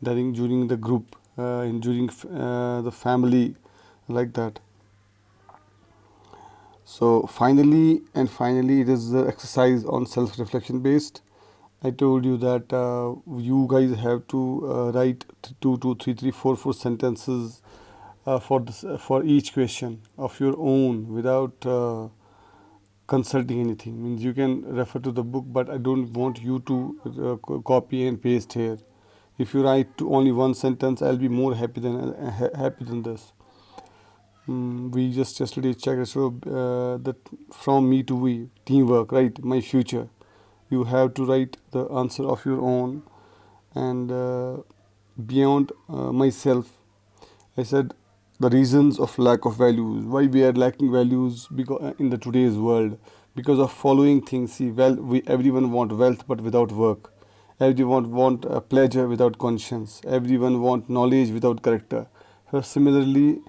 during the group, during the family, like that. So finally, it is the exercise on self-reflection based. I told you that you guys have to write two, two, three, three, four sentences for each question of your own without consulting anything. Means you can refer to the book, but I don't want you to copy and paste here. If you write to only one sentence, I'll be more happy than this. We just yesterday checked, so that from me to we, teamwork, right? My future. You have to write the answer of your own, and beyond myself. I said the reasons of lack of values. Why we are lacking values? Because in the today's world, because of following things. See, we everyone want wealth, but without work. Everyone want pleasure without conscience. Everyone want knowledge without character. So similarly,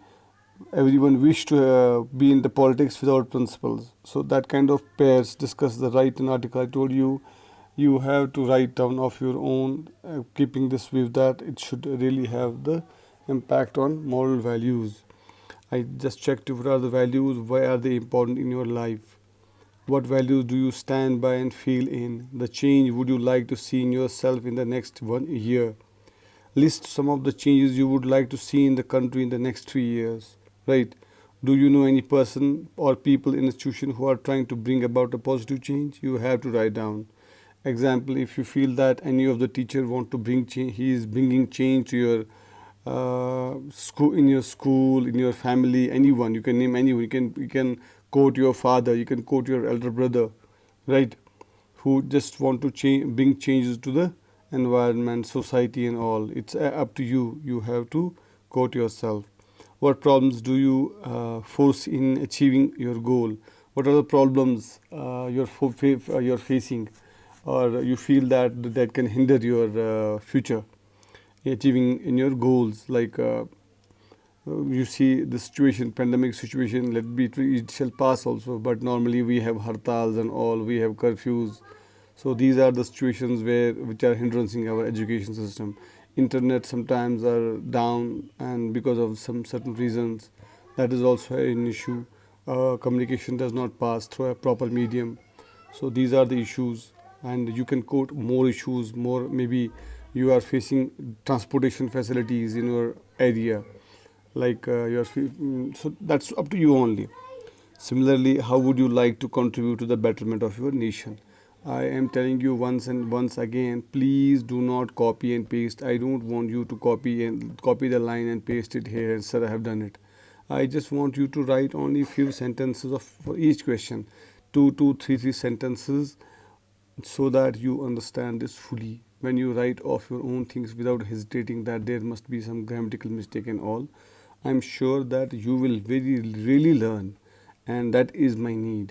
everyone wish to be in the politics without principles. So that kind of pairs discuss the right in article. I told you, you have to write down of your own, keeping this with that it should really have the impact on moral values. I just checked what are the values, why are they important in your life, what values do you stand by and feel in, the change would you like to see in yourself in the next 1 year. List some of the changes you would like to see in the country in the next 3 years, right? Do you know any person or people in institution who are trying to bring about a positive change? You have to write down. Example, if you feel that any of the teacher want to bring change, he is bringing change to your school, in your family, anyone. You can name anyone. You can quote your father. You can quote your elder brother, right? Who just want to bring changes to the environment, society, and all. It's up to you. You have to quote yourself. What problems do you force in achieving your goal? What are the problems you're facing, or you feel that can hinder your future achieving in your goals? Like you see the situation, pandemic situation. Let be it shall pass also. But normally we have hartals and all. We have curfews. So these are the situations which are hindering our education system. Internet sometimes are down, and because of some certain reasons, that is also an issue. Communication does not pass through a proper medium. So these are the issues, and you can quote more issues. More, maybe you are facing transportation facilities in your area, like so that's up to you only. Similarly, how would you like to contribute to the betterment of your nation? I am telling you once and once again, please do not copy and paste. I don't want you to copy the line and paste it here and sir I have done it. I just want you to write only few sentences of for each question, three sentences, so that you understand this fully. When you write off your own things without hesitating that there must be some grammatical mistake and all, I'm sure that you will really learn, and that is my need.